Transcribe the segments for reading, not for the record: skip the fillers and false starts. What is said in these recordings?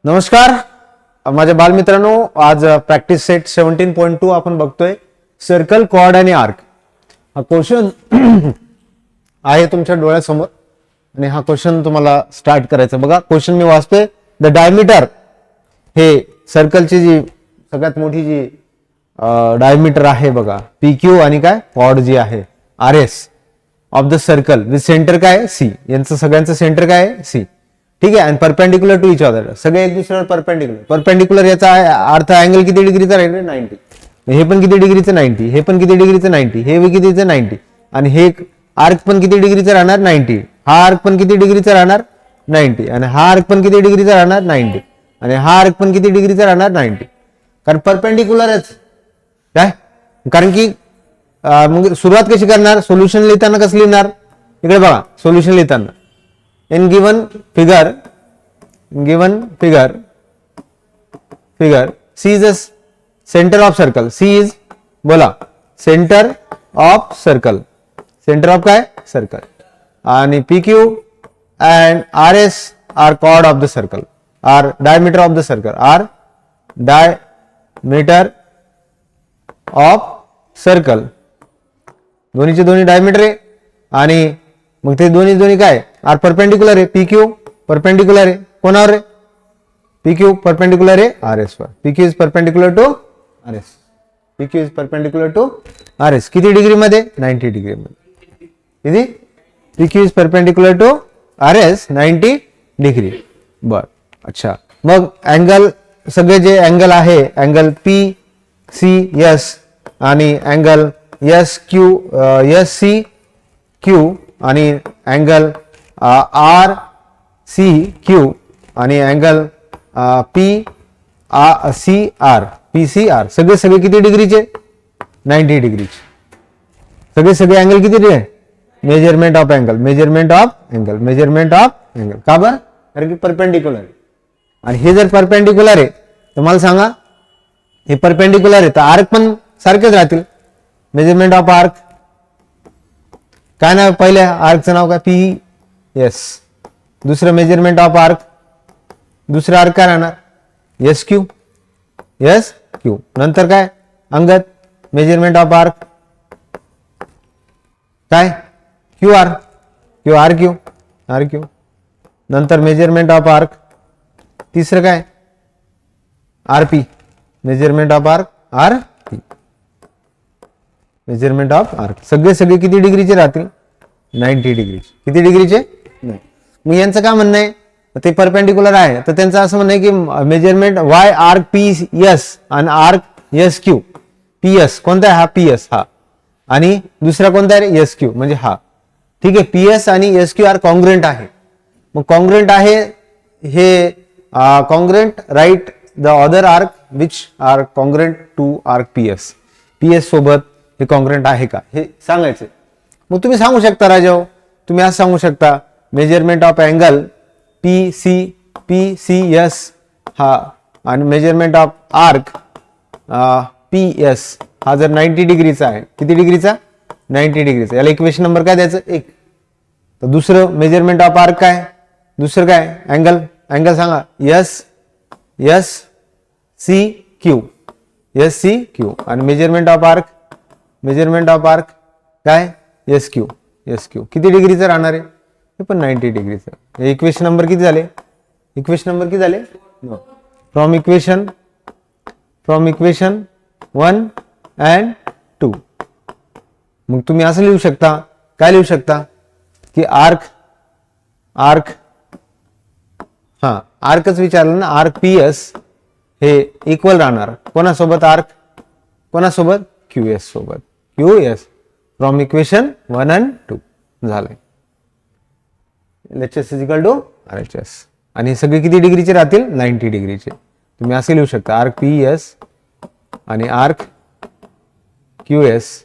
नमस्कार माझ्या बालमित्रांनो, आज प्रॅक्टिस सेट 17.2 आपण बघतोय. सर्कल, कॉर्ड आणि आर्क हा क्वेश्चन आहे तुमच्या डोळ्यासमोर आणि हा क्वेश्चन तुम्हाला स्टार्ट करायचा. बघा क्वेश्चन मी वाचतोय. द डायमीटर हे सर्कलची जी सगळ्यात मोठी जी डायमीटर आहे बघा पी क्यू आणि काय कॉर्ड जी आहे R S of the circle with centre काय सी. यांचं सगळ्यांचं सेंटर काय आहे सी. ठीक आहे. आणि परपेंडिक्युलर टू इच अदर, सगळे एक दुसऱ्यावर परपेंडिक्युलर याचा अर्थ अँगल किती डिग्रीचा राहील 90. हे पण किती डिग्रीचं 90, हे पण किती डिग्रीचं 90, हे कितीचं 90 आणि हे आर्क पण किती डिग्रीचा राहणार 90. हा आर्क पण किती डिग्रीचा राहणार 90 आणि हा आर्क पण किती डिग्रीचा राहणार 90 आणि हा आर्क पण किती डिग्रीचा राहणार 90. कारण परपेंडिक्युलरच काय, कारण की मग सुरुवात कशी करणार, सोल्युशन लिहिताना कसं लिहिणार. इकडे बघा सोल्युशन लिहिताना in given figure C is the center of circle. C is बोला center of circle काय circle आणि PQ and RS are chord of the circle, are diameter of the circle, are diameter of circle. दोन्हीचे दोन्ही diameter आहे आणि मग ते दोन्ही काय आर परपेंडिक्युलर आहे. पी क्यू परपेंडिक्युलर आहे कोणावर आहे, पी क्यू परपेंडिक्युलर आहे आर एस वर. P Q is perpendicular to R S. P Q is perpendicular to R S. किती डिग्री मध्ये 90 डिग्री मध्ये. किती P Q is perpendicular to R S 90 degree. बर अच्छा. मग अँगल सगळे जे अँगल आहे अँगल पी सी एस आणि angle S Q S C Q आणि अँगल आर सी क्यू आणि angle P C R P C R सगळे किती डिग्रीचे 90 डिग्रीचे. सगळे अँगल किती डिग्री. मेजरमेंट ऑफ अँगल का बर, कारण की परपेंडिक्युलर आहे. आणि हे जर परपेंडिक्युलर आहे तर मला सांगा हे परपेंडिक्युलर आहे तर आर्क पण सारखेच राहतील. मेजरमेंट ऑफ आर्क काय नाव, पहिल्या आर्कचं नाव काय पी एस. दुसरं मेजरमेंट ऑफ आर्क, दुसरं आर्क काय राहणार एस क्यू. नंतर काय अंगत मेजरमेंट ऑफ आर्क काय क्यू आर क्यू. नंतर मेजरमेंट ऑफ आर्क तिसरं काय R P. Measurement of arc measurement of arc सगळे किती डिग्रीचे राहतील 90 डिग्रीचे. किती डिग्रीचे. मग यांचं काय म्हणणं आहे, ते परपेंडिक्युलर आहे तर त्यांचं असं म्हणणं आहे की मेजरमेंट वाय आर्क पी एस आणि arc S Q. P S कोणता आहे, हा पी एस हा आणि दुसरा कोणता आहे एस क्यू म्हणजे हा. ठीक आहे. पी एस आणि एस क्यू आर कॉन्ग्रुएंट आहे. मग कॉन्ग्रुएंट आहे हे congruent right the other arc which are congruent to arc P S. P S सोबत हे कॉन्ग्रुएंट आहे का हे सांगायचं. मग तुम्ही सांगू शकता राजाओ, तुम्ही असं सांगू शकता measurement of angle P C S हा आणि measurement of arc P S हा जर 90 डिग्रीचा आहे. किती डिग्रीचा 90 डिग्रीचा. याला इक्वेशन नंबर काय द्यायचं 1. तर दुसरं मेजरमेंट ऑफ आर्क काय, दुसरं काय अँगल सांगा एस सी क्यू आणि मेजरमेंट ऑफ आर्क काय एस क्यू. किती डिग्रीचं राहणार आहे, हे पण 90 डिग्रीचं. इक्वेशन नंबर किती झाले, फ्रॉम इक्वेशन 1 and 2. मग तुम्ही असं लिहू शकता, काय लिहू शकता की आर्कच विचारलं ना, आर्क पी एस हे इक्वल राहणार कोणासोबत क्यू एस सोबत. फ्रॉम इक्वेशन 1 and 2 झालंय. LHS is equal to RHS आणि हे सगळे किती डिग्रीचे राहतील 90 डिग्रीचे. तुम्ही असे लिहू शकता आर्क पी एस आणि आर्क क्यू एस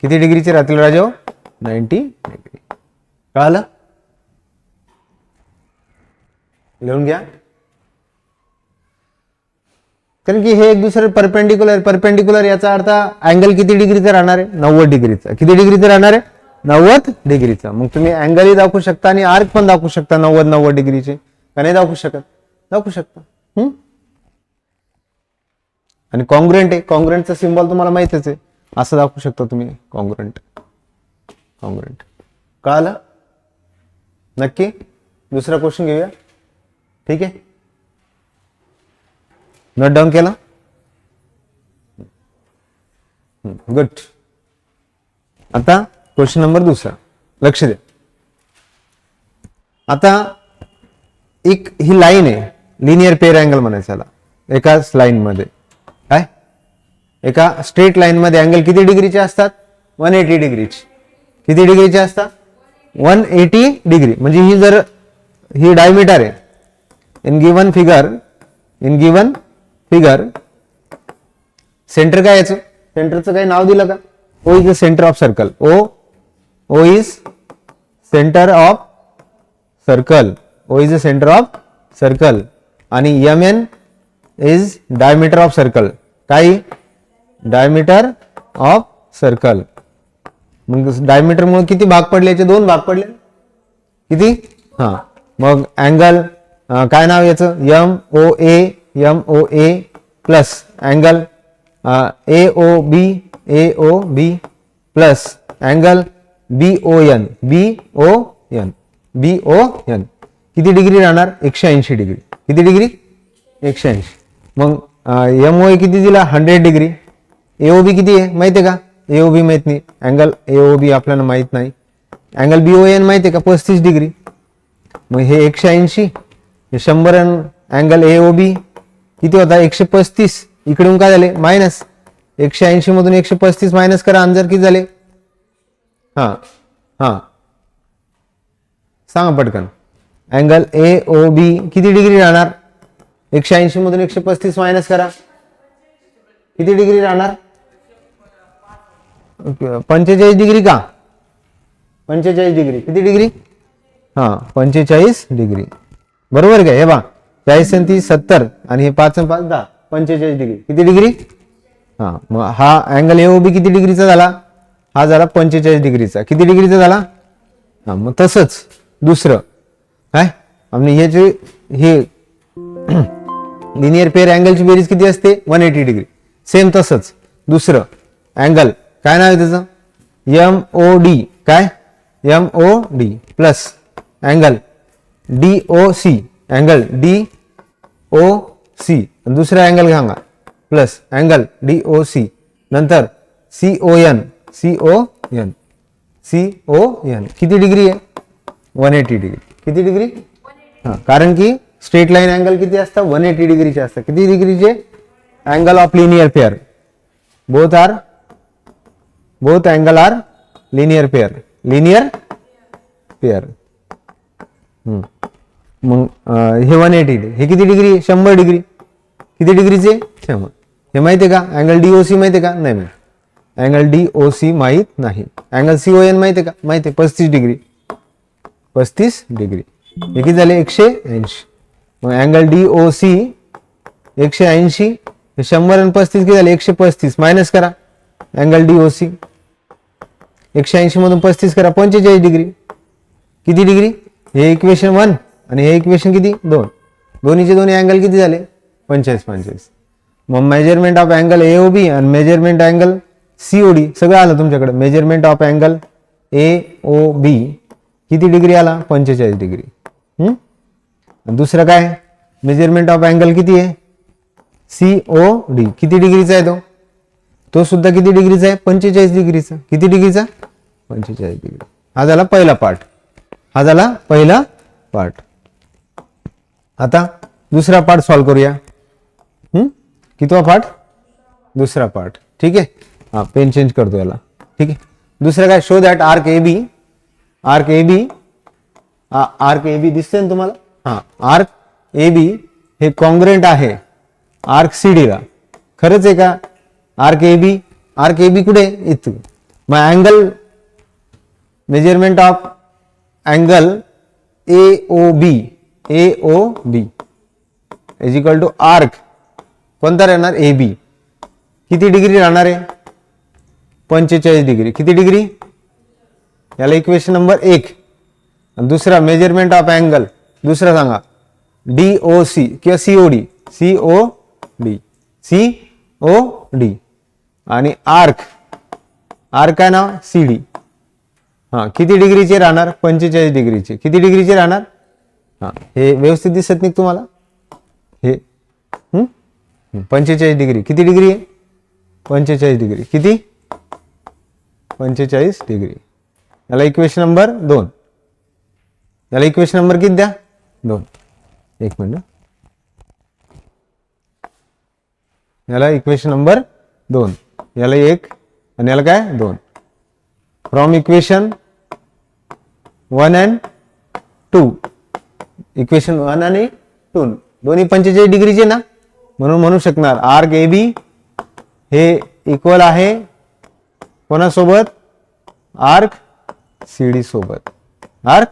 किती डिग्रीचे राहतील राजा 90 डिग्री. कळालं, लिहून घ्या. कारण की हे एक दुसरे परपेंडिक्युलर याचा अर्थ अँगल किती डिग्रीचा राहणार आहे 90 डिग्रीचा. किती डिग्रीचा राहणार आहे 90 डिग्रीचा. मग तुम्ही अँगलही दाखवू शकता आणि आर्क पण दाखवू शकता 90 डिग्रीचे. का नाही दाखवू शकत. दाखवू शकता. आणि कॉन्ग्रुएंट आहे, कॉन्ग्रुएंटचा सिम्बॉल तुम्हाला माहितच आहे, असं दाखवू शकता तुम्ही. कॉन्ग्रुएंट कळालं नक्की. दुसरा क्वेश्चन घेऊया. ठीक आहे, नोट डाऊन केला. गुड. आता क्वेश्चन नंबर दुसरा, लक्ष द्या. आता एक ही लाईन आहे, लिनियर पेअर अँगल म्हणायचं याला. एकाच लाईन मध्ये काय, एका स्ट्रेट लाईन मध्ये अँगल किती डिग्रीचे असतात? 180 डिग्रीचे. किती डिग्रीचे असतात? 180 डिग्री. म्हणजे ही जर ही डायमीटर आहे, इन गिवन फिगर सेंटर काय याचं, सेंटरचं काही नाव दिलं का? O is the centre of circle. O is centre of circle. O is the centre of circle. आणि mn is diameter of circle. काय? Diameter of circle. मग डायमीटर मुळे किती भाग पडले? याचे 2 भाग पडले. किती? हा, मग अँगल काय नाव याचं? MOA plus angle AOB plus angle BON. किती डिग्री राहणार? 180 डिग्री. किती डिग्री? 180. मग MOA किती दिला? 100 डिग्री. AOB किती आहे माहिती आहे का? AOB माहित नाही. अँगल AOB आपल्याला माहित नाही. अँगल BON माहिती आहे का? 35 डिग्री. मग हे 180, हे 100. अँगल AOB किती होता? 135. इकडून काय झाले? मायनस. 180 मधून 135 मायनस करा, अंतर किती झाले? हा सांगा पटकन. अँगल AOB किती डिग्री राहणार? 180 मधून 135 मायनस करा, किती डिग्री राहणार? 45 डिग्री का? 45 डिग्री. किती डिग्री? हा, 45 डिग्री. बरोबर काय? हे बा 40 आणि 30 70 आणि हे 5 आणि 5 10, 45 डिग्री. किती डिग्री? हा, मग हा अँगल AOB किती डिग्रीचा झाला? हा झाला 45 डिग्रीचा. किती डिग्रीचा झाला? हा, मग तसंच दुसरं काय, आणि हे लिनियर पेअर अँगलची बेरीज किती असते? 180 डिग्री. सेम तसंच दुसरं अँगल काय नाव आहे त्याचं? MOD. काय? MOD plus angle DOC. Angle DOC. दुसरा अँगल सांगा प्लस अँगल DOC. नंतर CON. किती डिग्री आहे? 180 डिग्री. किती डिग्री? हा, कारण की स्ट्रेट लाईन अँगल किती असतात? 180 डिग्रीचे असतात. किती डिग्रीचे? Angle of linear pair. Both angle are linear pair. मग हे 180. हे किती डिग्री? 100 डिग्री. किती डिग्रीचे? 100. हे माहिती आहे का? अँगल DOC माहिती आहे का? नाही माहिती. अँगल DOC माहित नाही. अँगल CON माहिती आहे का? माहिती आहे. 35 डिग्री. 35 डिग्री. हे किती झाले? 180. मग अँगल DOC 180. 100 आणि 35 किती झाले? 135. मायनस करा अँगल DOC. 180 मधून 35 करा, 45 डिग्री. किती डिग्री? हे इक्वेशन 1 आणि हे इक्वेशन किती? 2. दोन्हीचे दोन्ही अँगल किती झाले? 45. मग मेजरमेंट ऑफ अँगल AOB आणि मेजरमेंट अँगल COD सगळं आलं तुमच्याकडे. मेजरमेंट ऑफ अँगल AOB किती डिग्री आला? 45 डिग्री. दुसरं काय? मेजरमेंट ऑफ अँगल किती आहे? COD. किती डिग्रीचा आहे तो सुद्धा किती डिग्रीचा आहे? 45 डिग्रीचा. किती डिग्रीचा? 45 डिग्री. हा झाला पहिला पार्ट. आता दुसरा पार्ट सॉल्व्ह करूया. कितवा पार्ट? दुसरा पार्ट. ठीक आहे. हा, पेन चेंज करतो याला. ठीक आहे. दुसरं काय? शो दॅट आर्क AB दिसते ना तुम्हाला? हा, आर्क AB हे कॉन्ग्रुएंट आहे आर्क CD ला. खरंच आहे का? आर्क AB कुठे? इथं. मग angle measurement of angle AOB is equal to arc कोणता राहणार? AB. किती डिग्री राहणार आहे? 45 डिग्री. किती डिग्री? याला इक्वेशन नंबर 1. दुसरा मेजरमेंट ऑफ अँगल दुसरा सांगा. DOC किंवा COD आणि आर्क काय नाव CD. हा किती डिग्रीचे राहणार 45 डिग्रीचे. किती डिग्रीचे राहणार हा हे व्यवस्थित दिसत नाही तुम्हाला हे 45 डिग्री. किती डिग्री आहे 45 डिग्री. किती 45 डिग्री. याला इक्वेशन नंबर 2. याला इक्वेशन नंबर किती द्या 2. एक मिनिट. याला इक्वेशन नंबर 2. याला 1 आणि याला काय 2. From equation 1 and 2. इक्वेशन 1 आणि 2 दोन्ही 45 डिग्रीचे ना, म्हणून म्हणू शकणार आर्क AB हे इक्वल आहे कोणासोबत आर्क CD सोबत. आर्क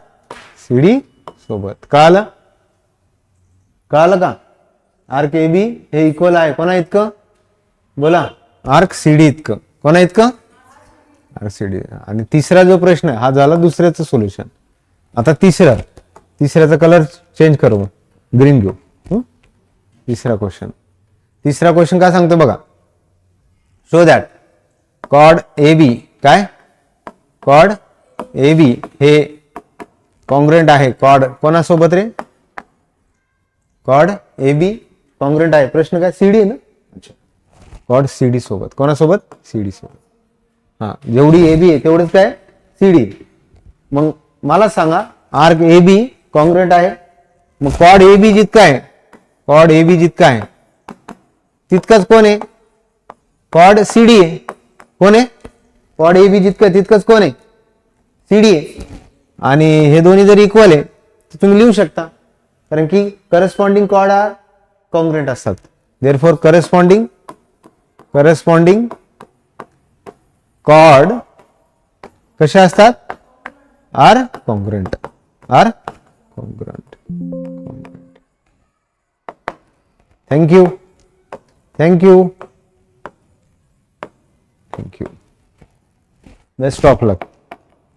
CD सोबत. कळालं का आर्क AB हे इक्वल आहे कोणा इतकं बोला आर्क CD इतकं. कोणा इतकं आर्क CD. आणि तिसरा जो प्रश्न आहे हा झाला दुसऱ्याचं सोल्युशन. आता तिसऱ्याचा कलर चेंज करू ग्रीन घेऊ. तिसरा क्वेश्चन काय सांगतो बघा. शो दॅट कॉर्ड AB काय कॉर्ड AB हे कॉन्ग्रुएंट आहे कॉर्ड कोणासोबत रे कॉर्ड AB कॉन्ग्रुएंट आहे. प्रश्न काय CD आहे ना. अच्छा कॉर्ड CD सोबत. कोणासोबत CD सोबत. हा जेवढी AB आहे तेवढंच काय CD. मग मला सांगा आर्क AB कॉन्ग्रुएंट आहे मग कॉर्ड AB जितका आहे तितकाच कोण आहे कॉर्ड CD आहे. कोण आहे कॉर्ड AB तितकंच कोण आहे CD आहे. आणि हे दोन्ही जर इक्वल आहे तर तुम्ही लिहू शकता कारण की करस्पॉन्डिंग कॉर्ड आर कॉन्ग्रुएंट असतात. देअरफॉर करस्पॉन्डिंग कॉर्ड कशा असतात are congruent. Thank you. Best of luck.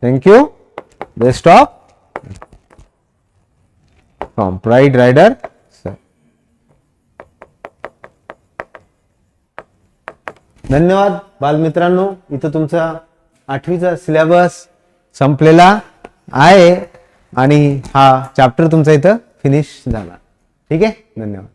Thank you. Best of from Pride Rider sir. धन्यवाद बालमित्रांनो. इथं तुमचा 8वीचा सिलेबस संपलेला आहे आणि हा चॅप्टर तुमचा इथं फिनिश झाला. ठीक आहे. धन्यवाद.